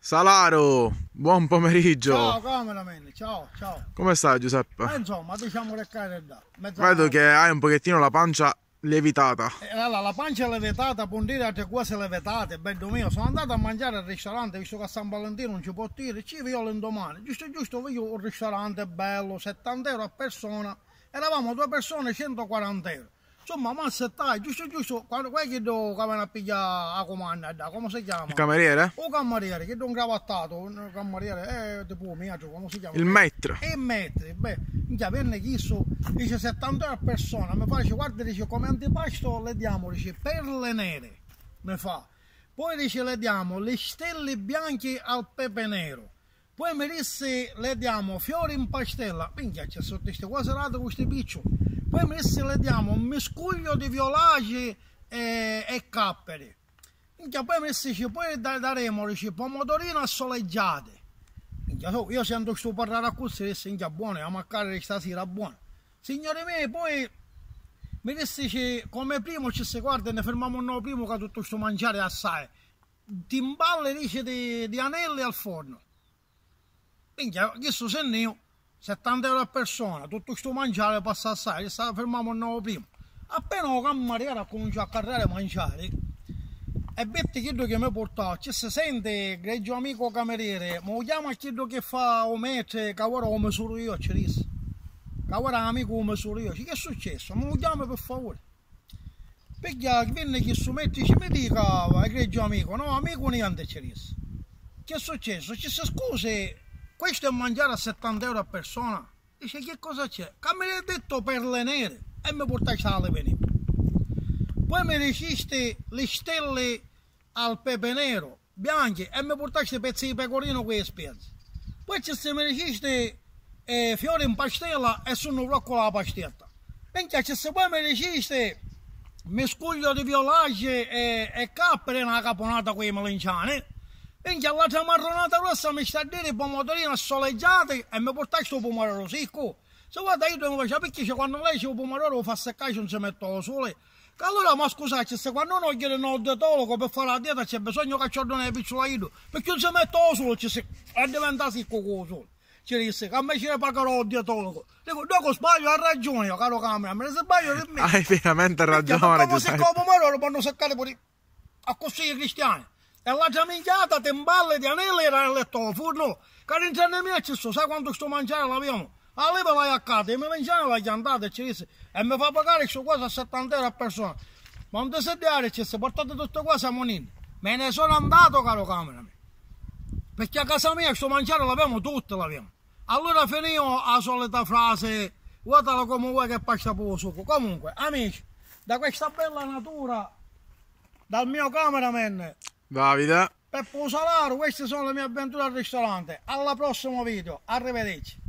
Salaro, buon pomeriggio. Ciao cameraman, ciao. Come stai Giuseppe? Insomma, diciamo che carità. Vedo che hai un pochettino la pancia lievitata. Allora, la pancia è levitata, può dire altre cose levitate, bello mio. Sono andato a mangiare al ristorante, visto che a San Valentino non ci può dire, ci vedo l'indomani. Giusto, vedo un ristorante bello, 70 euro a persona. Eravamo due persone, 140 euro. Insomma, ma se stai, giusto, quando chiedo che vanno a pigliare la comanda, come si chiama? Il cameriere? O cameriere, chiedo un cravattato, un cameriere, tipo mio, come si chiama? Il maître. Il maître, beh, minchia, venne chiesto, dice 70 euro a persona, mi fa, dice, guarda, dice, come antipasto le diamo, dice, perle nere, mi fa. Poi dice, le diamo le stelle bianche al pepe nero. Poi mi disse, le diamo fiori in pastella, minchia, c'è sotto queste qua serate con questi piccioli. Poi mi disse, le diamo un miscuglio di violage e capperi. Minchia, poi mi disse, poi daremo, dice, pomodorino soleggiate. Minchia, io sento sto parlare a questo e disse, minchia, buono, la maccare stasera, buono. Signori miei, poi mi disse, come primo ci si guarda, ne fermiamo noi primo che tutto sto mangiare assai. Timballe, dice, di anelli al forno. Minchia, questo se io, 70 euro a persona, tutto questo mangiare passa assai, fermiamo noi prima. Appena la cameriera comincia a carrare a mangiare, e Betti chiedo che mi porta, ci si sente, greggio amico cameriere, ma lo chiama chiedo che fa o mette, che ora lo misuro io, ci disse. Che ora amico lo misuro io, che è successo? Ma lo chiama per favore. Perché viene che su metti, ci mi dica, greggio amico, no amico niente ci disse. Che è successo? Ci si scusi. Questo è mangiare a 70 euro a persona. Dice, che cosa c'è? Che mi hai detto perle nere e mi portai sale veniva. Poi mi diceste le stelle al pepe nero, bianche, e mi portaste pezzi di pecorino con le spiazze. Poi mi diceste fiori in pastella e sono rocco la pastetta. Minchia, poi mi diceste miscuglio di violage e cappere nella caponata con i melenciani. Minchia, l'altra marronata rossa mi sta a dire pomodorino soleggiati e mi portai sto pomodoro secco. Se guarda io devo fare perché quando lei c'è il pomodoro lo fa seccare non si mette al sole. Che allora ma scusate, se quando uno chiede un dietologo per fare la dieta c'è bisogno che ci ordini le piccole io, perché non si mette al sole, e diventa secco con il sole. Ci disse che a me ci ne pagherò il dietologo. Dico, dopo sbaglio, ha ragione, caro camera, me ne sbaglio per me. Hai veramente ragione. Come se il pomodoro lo fanno seccare pure a consigli cristiani. E l'altra minchiata, timballe di anelli era nel letto al forno. Che all'interno mia ci sto, sai quanto sto mangiare l'abbiamo? Allora vai a casa, e mi mangiano la chiantata e ci disse, e mi fa pagare questa cosa a 70 euro a persona. Ma non ti sediare, ci si portate tutte cose a monini. Me ne sono andato, caro camera. Perché a casa mia questo mangiare l'abbiamo tutto, l'abbiamo. Allora finivo la solita frase, guardala come vuoi che passa per lo succo. Comunque, amici, da questa bella natura, dal mio cameraman Davide. Peppo Salaro, queste sono le mie avventure al ristorante. Alla prossimo video, arrivederci.